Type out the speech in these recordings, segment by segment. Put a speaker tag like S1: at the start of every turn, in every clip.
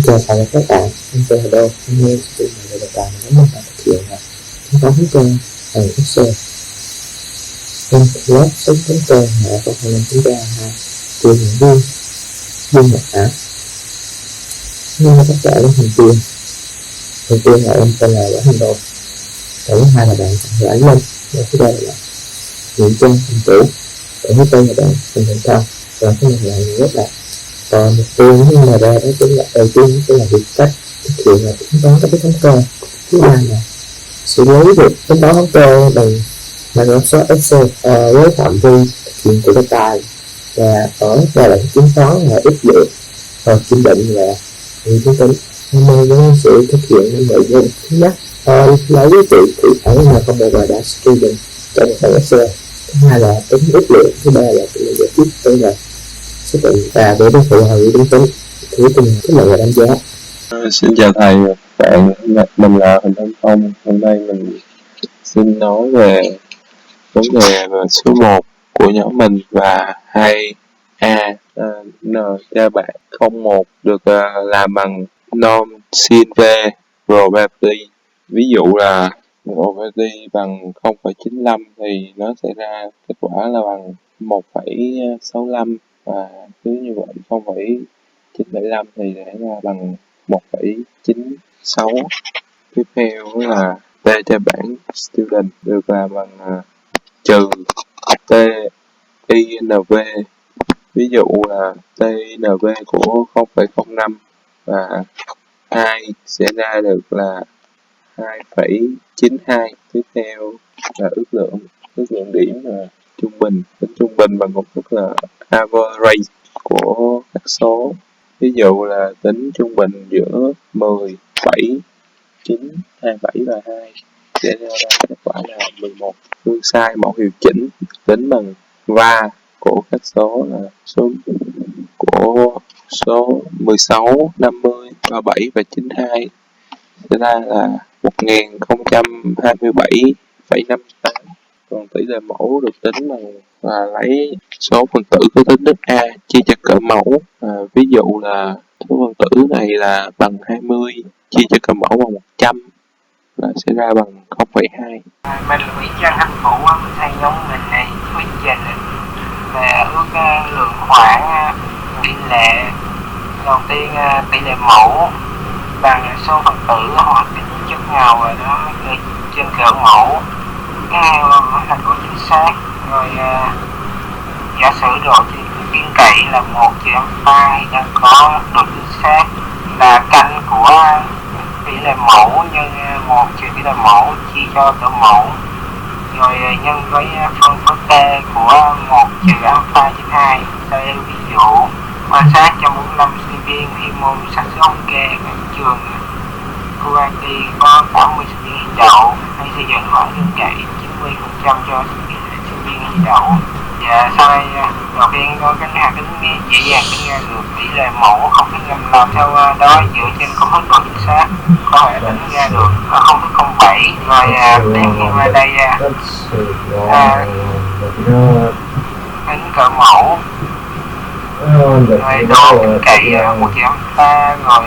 S1: chào các bạn, mình chào Đô. Hôm nay tôi mời các bạn đến với thực hiện tính toán thống kê bằng Excel. Trong lớp tính thống kê hệ có khả năng chúng ta từ những viên một ảo. Nhưng mà tất cả những thành viên đầu tiên là em tên là Quả Hành Đồ, thứ hai là bạn Quả Linh, và thứ ba là Nguyễn Trang Thành Chủ, và thứ tư là bạn Thành Thành Thao, và cái này là rất là còn mục tiêu như là ra đó chính là đầu tiên là việc cách thực hiện là tính toán các cái thống kê. Thứ hai là xử lý việc tính toán thống kê bằng Microsoft Excel với phạm vi thực hiện của data, và ở đây là tính toán là ước lượng và kiểm định là những tính tính. Hôm nay chúng sẽ thực hiện những nội dung thứ nhất lấy giá trị cụ thể mà không một và đã sử dụng trong một Excel. Thứ hai là tính ước lượng. Thứ ba là tính giải quyết vấn đề xác định và để đối phụ hồi tính tính. Thứ tư là kết luận và đánh giá.
S2: Xin chào thầy và các bạn, mình là Huỳnh Thanh Phong. Hôm nay mình xin nói về vấn đề số 1 của nhóm mình và 2A. N cho bạn 01 được làm bằng non-CNV probability. Ví dụ là probability bằng 0,95 thì nó sẽ ra kết quả là bằng 1,65, và cứ như vậy 0,975 thì sẽ ra bằng 1,96. Tiếp theo là T cho bảng student được làm bằng trừ TINV. Ví dụ là TINV của 0,05 và 2 sẽ ra được là 2,92. Tiếp theo là ước lượng điểm là trung bình. Tính trung bình bằng công thức là average của các số. Ví dụ là tính trung bình giữa 10, 7, 9, 27 và 2 sẽ ra kết quả là 11. Phương sai mẫu hiệu chỉnh tính bằng va của các số là số 16, 50, 37 và 92 sẽ ra là 1027,58. Còn tỷ lệ mẫu được tính bằng là lấy số phần tử có tính đức A chia cho cỡ mẫu. Ví dụ là số phần tử này là bằng 20 chia cho cỡ mẫu bằng 100 là sẽ ra bằng 0,2.
S3: Mình là Nguyễn Trang Thành Chủ, mình thay nhóm mình này thuyết trình về ước lượng khoảng tỷ lệ. Đầu tiên tỷ lệ mẫu bằng số phần tử hoặc tính chất nào rồi đó trên cỡ mẫu. Cái hai là độ chính xác. Rồi giả sử độ tin cậy là 1/3 đang có độ chính xác là canh của tỷ lệ mẫu nhân 1 trừ tỷ lệ mẫu chia cho cỡ mẫu, rồi nhân với phân số t của 1 trừ alpha trên 2. Đây ví dụ quan sát 145 sinh viên thi môn xác suất thống kê các trường QIT có 80 sinh viên đậu, hay xây dựng khoảng tin cậy 90% cho sinh viên thi đậu. Và sau đây đầu tiên có cái hạt tính dễ dàng tính ra được tỷ lệ mẫu 0,5, làm theo đó dựa trên công thức độ chính xác có thể tính ra được 0,07. Rồi tiếp theo ở đây tính cỡ mẫu, rồi độ tin cậy 1/3, rồi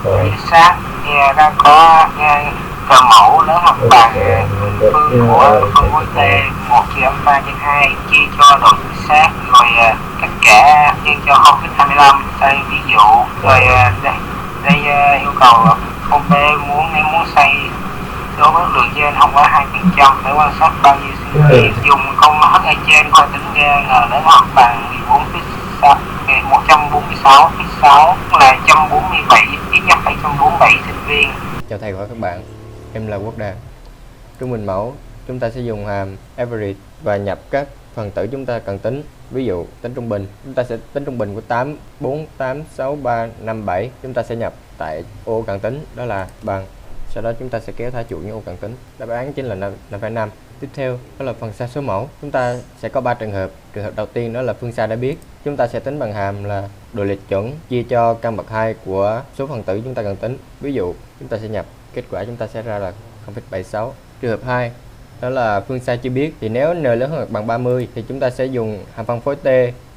S3: chính xác đã có cỡ mẫu lớn hoặc bằng phương của phân khối t 1/3 trên 2 chia cho độ chính xác, rồi tất cả nhân cho 0,25. Đây ví dụ. Rồi đây yêu cầu không B muốn xây đối với lượng trên không quá 2% để quan sát bao nhiêu sinh viên. Dùng công thức ở trên có tính ra n lớn hoặc bằng 146,6 là 147, ít nhất phải 147 sinh viên.
S4: Chào thầy và các bạn, em là Quốc Đạt. Trung bình mẫu, chúng ta sẽ dùng hàm average và nhập các phần tử chúng ta cần tính. Ví dụ tính trung bình, chúng ta sẽ tính trung bình của 8, 4, 8, 6, 3, 5, 7. Chúng ta sẽ nhập tại ô cần tính, đó là bằng. Sau đó chúng ta sẽ kéo thả chuột những ô cần tính. Đáp án chính là 5,5. Tiếp theo đó là phần sai số mẫu. Chúng ta sẽ có 3 trường hợp. Trường hợp đầu tiên đó là phương sai đã biết. Chúng ta sẽ tính bằng hàm là độ lệch chuẩn chia cho căn bậc 2 của số phần tử chúng ta cần tính. Ví dụ chúng ta sẽ nhập, kết quả chúng ta sẽ ra là 0,76. Trường hợp 2 đó là phương sai chưa biết. Thì nếu n lớn hơn hoặc bằng 30 thì chúng ta sẽ dùng hàm phân phối t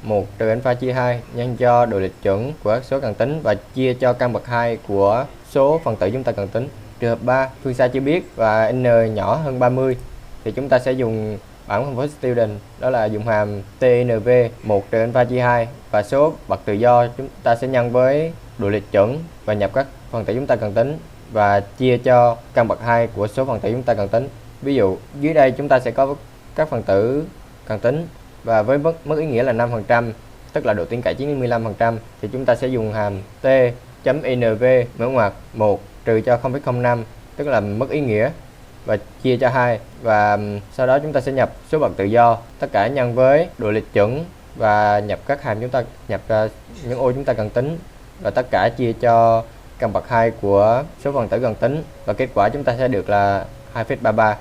S4: 1 trừ alpha chia 2 nhân cho độ lệch chuẩn của các số cần tính và chia cho căn bậc 2 của số phần tử chúng ta cần tính. Trường hợp 3, phương xa chưa biết và n nhỏ hơn 30 thì chúng ta sẽ dùng bảng phân phối student, đó là dùng hàm TNV 1 trừ alpha chia 2 và số bậc tự do chúng ta sẽ nhân với độ lệch chuẩn và nhập các phần tử chúng ta cần tính và chia cho căn bậc 2 của số phần tử chúng ta cần tính. Ví dụ dưới đây chúng ta sẽ có các phần tử cần tính và với mức ý nghĩa là 5%, tức là độ tin cậy 95%, thì chúng ta sẽ dùng hàm t.nv mở ngoặc 1 trừ cho 0,05, tức là mức ý nghĩa, và chia cho 2, và sau đó chúng ta sẽ nhập số bậc tự do tất cả nhân với độ lệch chuẩn và nhập các hàm chúng ta nhập những ô chúng ta cần tính và tất cả chia cho căn bậc 2 của số phần tử cần tính và kết quả chúng ta sẽ được là 2,33.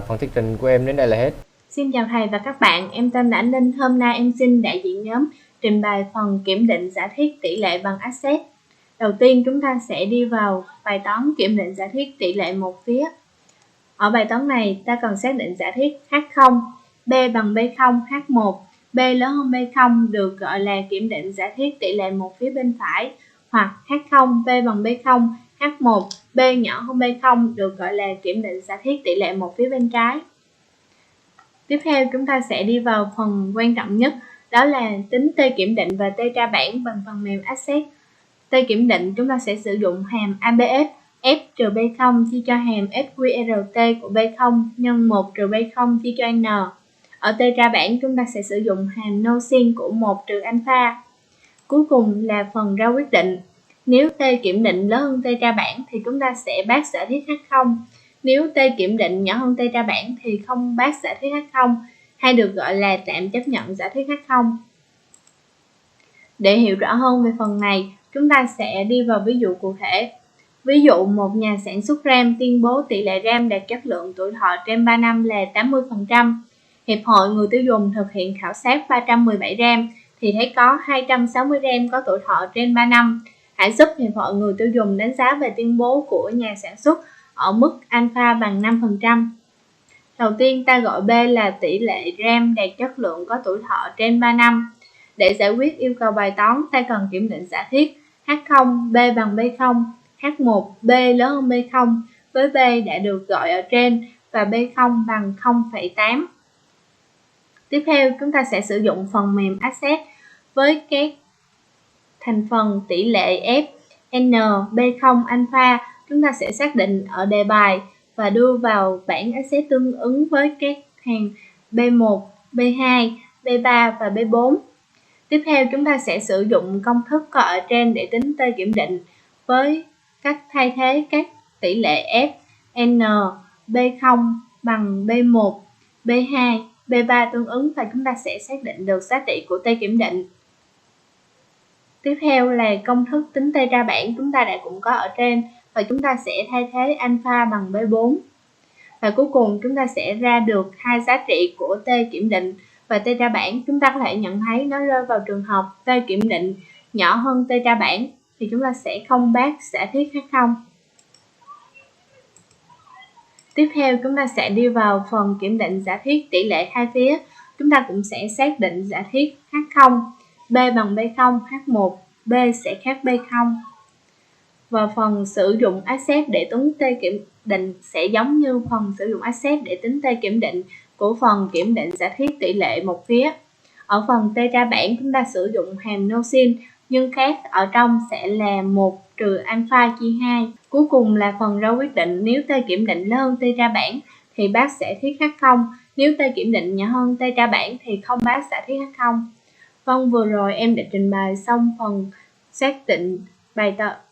S4: Phần thuyết trình của em đến đây là hết.
S5: Xin chào thầy và các bạn, em tên là Anh Linh. Hôm nay em xin đại diện nhóm trình bày phần kiểm định giả thiết tỷ lệ bằng Access. Đầu tiên chúng ta sẽ đi vào bài toán kiểm định giả thiết tỷ lệ một phía. Ở bài toán này ta cần xác định giả thiết H0, B bằng B0, H1, B lớn hơn B0 được gọi là kiểm định giả thiết tỷ lệ một phía bên phải, hoặc H0, B bằng B0, H1, B nhỏ hơn B0 được gọi là kiểm định giả thiết tỷ lệ một phía bên trái. Tiếp theo chúng ta sẽ đi vào phần quan trọng nhất, đó là tính t kiểm định và t tra bảng bằng phần mềm Access. T kiểm định chúng ta sẽ sử dụng hàm ABS f trừ B0 chia cho hàm SQRT của B0 nhân 1 trừ B0 chia cho N. Ở t tra bảng chúng ta sẽ sử dụng hàm NoSin của 1 trừ alpha. Cuối cùng là phần ra quyết định. Nếu t kiểm định lớn hơn t tra bảng thì chúng ta sẽ bác giả thiết H0. Nếu t kiểm định nhỏ hơn t tra bảng thì không bác giả thiết H0, hay được gọi là tạm chấp nhận giả thiết H0. Để hiểu rõ hơn về phần này, chúng ta sẽ đi vào ví dụ cụ thể. Ví dụ một nhà sản xuất RAM tuyên bố tỷ lệ RAM đạt chất lượng tuổi thọ trên 3 năm là 80%. Hiệp hội người tiêu dùng thực hiện khảo sát 317 RAM thì thấy có 260 RAM có tuổi thọ trên 3 năm. Hãy giúp Hiệp hội người tiêu dùng đánh giá về tuyên bố của nhà sản xuất ở mức alpha bằng 5%. Đầu tiên ta gọi B là tỷ lệ RAM đạt chất lượng có tuổi thọ trên 3 năm. Để giải quyết yêu cầu bài toán, ta cần kiểm định giả thiết H0, B bằng B0, H1, B lớn hơn B0 với B đã được gọi ở trên và B0 bằng 0,8. Tiếp theo chúng ta sẽ sử dụng phần mềm Access với các thành phần tỷ lệ F, N, B0, alpha. Chúng ta sẽ xác định ở đề bài và đưa vào bảng Access tương ứng với các hàng B1, B2, B3 và B4. Tiếp theo chúng ta sẽ sử dụng công thức có ở trên để tính t kiểm định với cách thay thế các tỷ lệ F, N, B0 bằng B1, B2, B3 tương ứng và chúng ta sẽ xác định được giá trị của t kiểm định. Tiếp theo là công thức tính t tra bảng chúng ta đã cũng có ở trên và chúng ta sẽ thay thế alpha bằng B4. Và cuối cùng chúng ta sẽ ra được hai giá trị của t kiểm định và t tra bảng. Chúng ta có thể nhận thấy nó rơi vào trường hợp t kiểm định nhỏ hơn t tra bảng thì chúng ta sẽ không bác giả thiết H0. Tiếp theo chúng ta sẽ đi vào phần kiểm định giả thiết tỷ lệ hai phía. Chúng ta cũng sẽ xác định giả thiết H0, B bằng B0, H1, B sẽ khác B0. Và phần sử dụng Access để tính t kiểm định sẽ giống như phần sử dụng Access để tính t kiểm định của phần kiểm định giả thiết tỷ lệ một phía. Ở phần t tra bảng chúng ta sử dụng hàm NoSin nhưng khác ở trong sẽ là 1 trừ alpha chia 2. Cuối cùng là phần ra quyết định. Nếu t kiểm định lớn hơn t tra bảng thì bác giả thiết H0. Nếu t kiểm định nhỏ hơn t tra bảng thì không bác giả thiết H0. Vâng, vừa rồi em đã trình bày xong phần xác định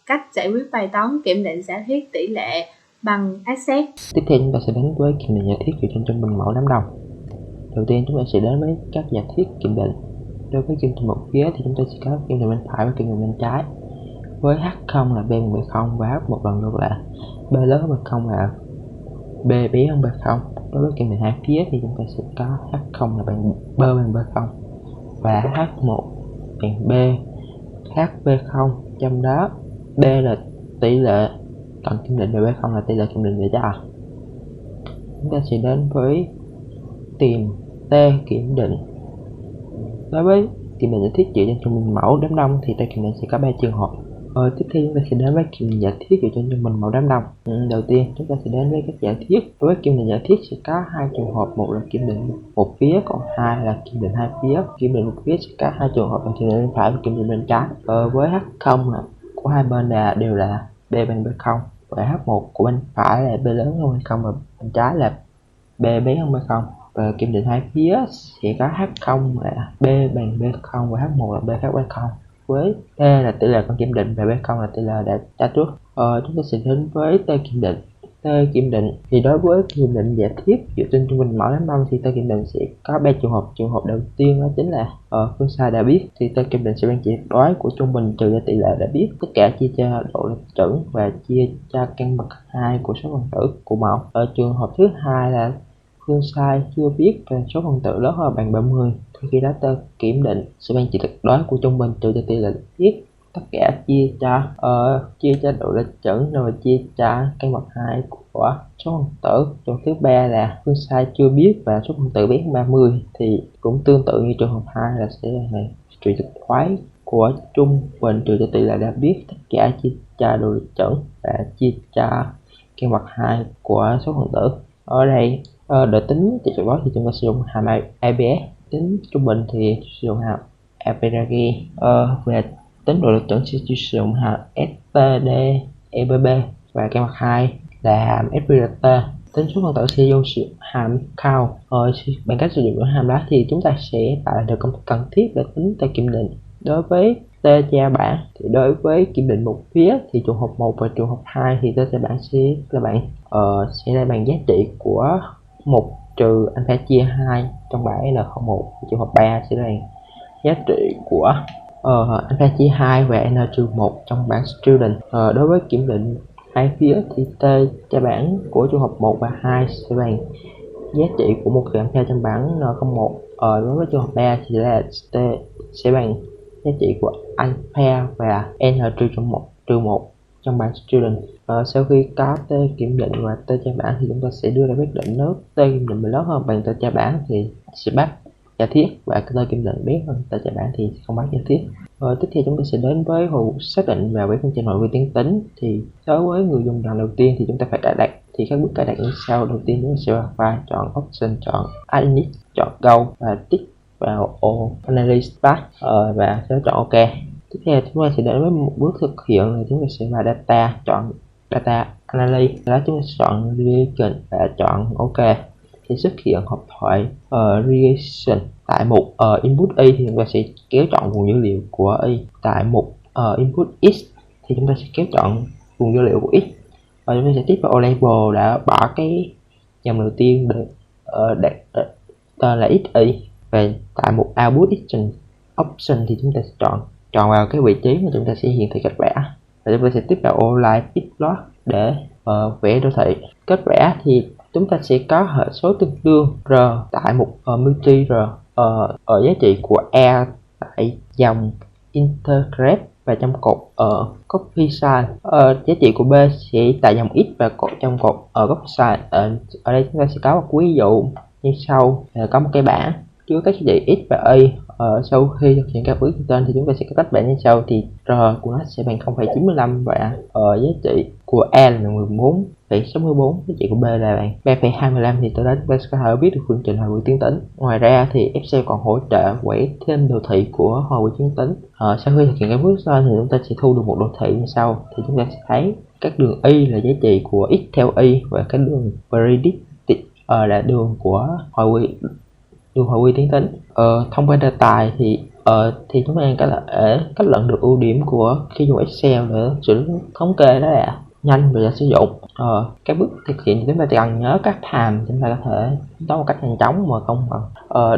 S5: cách giải quyết bài toán kiểm định giả thiết tỷ lệ bằng Access.
S1: Tiếp theo chúng ta sẽ đến với kiểm định giả thiết dựa trên trung bình mẫu đám đông. Đầu tiên chúng ta sẽ đến với các giả thiết kiểm định. Đối với kiểm định một phía thì chúng ta sẽ có kiểm định bên phải và kiểm định bên trái. Với H0 là B bằng B0 và H1 lần ngược lại B lớn hơn B0 là B bé hơn B0. Đối với kiểm định hai phía thì chúng ta sẽ có H0 là B bằng B0 và H1 bằng B khác B0, trong đó B là tỷ lệ còn kiểm định về B0 là tỷ lệ kiểm định về cho. Chúng ta sẽ đến với tìm T kiểm định. Đối với kiểm định giả thiết dựa trên trung bình mẫu đám đông thì ta kiểm định sẽ có 3 trường hợp. Tiếp theo chúng ta sẽ đến với kiểm định giả thiết dựa trên trung bình mẫu đám đông. Đầu tiên chúng ta sẽ đến với các giả thiết. Đối với kiểm định giả thiết sẽ có 2 trường hợp, một là kiểm định một phía, còn 2 là kiểm định hai phía. Kiểm định một phía sẽ có 2 trường hợp là kiểm định bên phải và kiểm định bên trái. Với H0 của hai bên đều là B bằng B0, và H1 của bên phải là B lớn hơn B0 và bên trái là B bé hơn B0. Và kiểm định hai phía sẽ có H0 là B bằng B0 và H1 là B khác B0. Với T là tỷ lệ con kiểm định và B0 là tỷ lệ đã trả trước. Chúng ta sẽ đến với T kiểm định. T kiểm định thì đối với kiểm định giả thiết dựa trên trung bình mẫu đám đông thì T kiểm định sẽ có 3 trường hợp. Trường hợp đầu tiên đó chính là phương sai đã biết, thì T kiểm định sẽ ban chỉ tuyệt đối của trung bình trừ ra tỷ lệ đã biết, tất cả chia cho độ lệch chuẩn và chia cho căn bậc 2 của số phần tử của mẫu. Trường hợp thứ hai là phương sai chưa biết và số phần tử lớn hơn bằng 30, thì khi đó T kiểm định sẽ ban chỉ tuyệt đối của trung bình trừ cho tỷ lệ biết, tất cả chia cho độ lệch chuẩn rồi chia cho căn bậc 2 của số phần tử. Trường thứ ba là phương sai chưa biết và số phần tử bé hơn 30, thì cũng tương tự như trường hợp 2 là sẽ là trừ tuyệt đối của trung bình trừ cho tỷ lệ đã biết, tất cả chia cho độ lệch chuẩn và chia cho căn bậc 2 của số phần tử. Ở đây để tính trị tuyệt đối thì chúng ta sử dụng hàm ABS, tính trung bình thì sử dụng hàm Average, về tính độ lệch chuẩn sẽ sử dụng hàm STD EBB, và căn bậc 2 là hàm SPRT. Tính số phần tử sẽ dùng hàm count. Bằng cách sử dụng hàm đó thì chúng ta sẽ tạo được công thức cần thiết để tính T kiểm định. Đối với T tra bảng thì đối với kiểm định một phía thì trường hợp 1 và trường hợp 2 thì T tra bảng sẽ là bằng giá trị của 1 trừ alpha chia 2 trong bảng N01. Trường hợp 3 sẽ là giá trị của alpha chia 2 và N-1 trong bảng student. Đối với kiểm định hai phía thì T tra bảng của trường hợp 1 và 2 sẽ bằng giá trị của 1 trừ alpha trong bảng N01. Đối với trường hợp 3 thì là T sẽ bằng giá trị của alpha và N-1 trong bảng student. Sau khi có T kiểm định và T tra bảng thì chúng ta sẽ đưa ra quyết định. Nếu T kiểm định lớn hơn bằng T tra bảng thì sẽ bắt giả thiết, và T kiểm định bé hơn T tra bảng thì không bắt giả thiết. Tiếp theo chúng ta sẽ đến với hồi xác định và với phương trình nội vi tuyến tính. Thì đối với người dùng lần đầu tiên thì chúng ta phải cài đặt, thì các bước cài đặt như sau. Đầu tiên chúng ta sẽ vào chọn option, chọn add init, chọn go và tích vào ô analyze path và sẽ chọn OK. Tiếp theo chúng ta sẽ đến với một bước thực hiện là chúng ta sẽ vào data, chọn data analyze, đó chúng ta sẽ chọn reaction và chọn OK. Thì xuất hiện hộp thoại reaction. Tại mục input y thì chúng ta sẽ kéo chọn vùng dữ liệu của y. Tại mục input x thì chúng ta sẽ kéo chọn vùng dữ liệu của x, và chúng ta sẽ tiếp vào ô label đã bỏ cái dòng đầu tiên tên là xy. Và tại mục output option thì chúng ta sẽ chọn vào cái vị trí mà chúng ta sẽ hiển thị kết vẽ, và chúng ta sẽ tiếp vào ô live plot để vẽ đồ thị. Kết vẽ thì chúng ta sẽ có hệ số tương đương r tại mục multi r ở giá trị của a tại dòng integrate, và trong cột copy size giá trị của b sẽ tại dòng x và trong cột copy size. Ở đây chúng ta sẽ có một ví dụ như sau. Có một cái bảng chứa các giá trị x và y. Sau khi thực hiện các bước trên thì chúng ta sẽ có cách vẽ như sau. Thì r của nó sẽ bằng 0,95 và giá trị của a là 14,64, giá trị của b là bằng 3,25. thì từ đó chúng ta sẽ có thể biết được phương trình hồi quy tuyến tính. Ngoài ra thì Excel còn hỗ trợ vẽ thêm đồ thị của hồi quy tuyến tính. Sau khi thực hiện các bước trên thì chúng ta sẽ thu được một đồ thị như sau. Thì chúng ta sẽ thấy các đường y là giá trị của x theo y, và cái đường predict là đường của hồi quy tuyến tính. Thông qua đề tài thì chúng ta có thể kết luận được ưu điểm của khi dùng Excel để xử lý thống kê, đó là nhanh và dễ sử dụng. Các bước thực hiện chúng ta cần nhớ các hàm, chúng ta có thể đó một cách nhanh chóng mà không cần.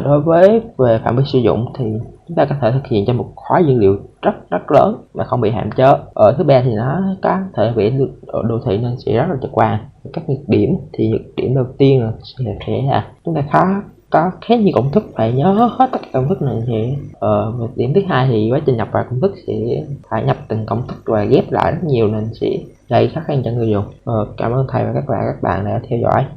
S1: Đối với về phạm vi sử dụng thì chúng ta có thể thực hiện cho một khóa dữ liệu rất lớn mà không bị hạn chế. Thứ ba thì nó có thể vẽ được đồ thị nên sẽ rất là trực quan. Các nhược điểm thì nhược điểm đầu tiên là chúng ta có khá nhiều công thức, phải nhớ hết tất cả công thức này. Thì điểm thứ hai thì quá trình nhập vào công thức sẽ phải nhập từng công thức và ghép lại rất nhiều nên sẽ gây khó khăn cho người dùng. Cảm ơn thầy và các bạn đã theo dõi.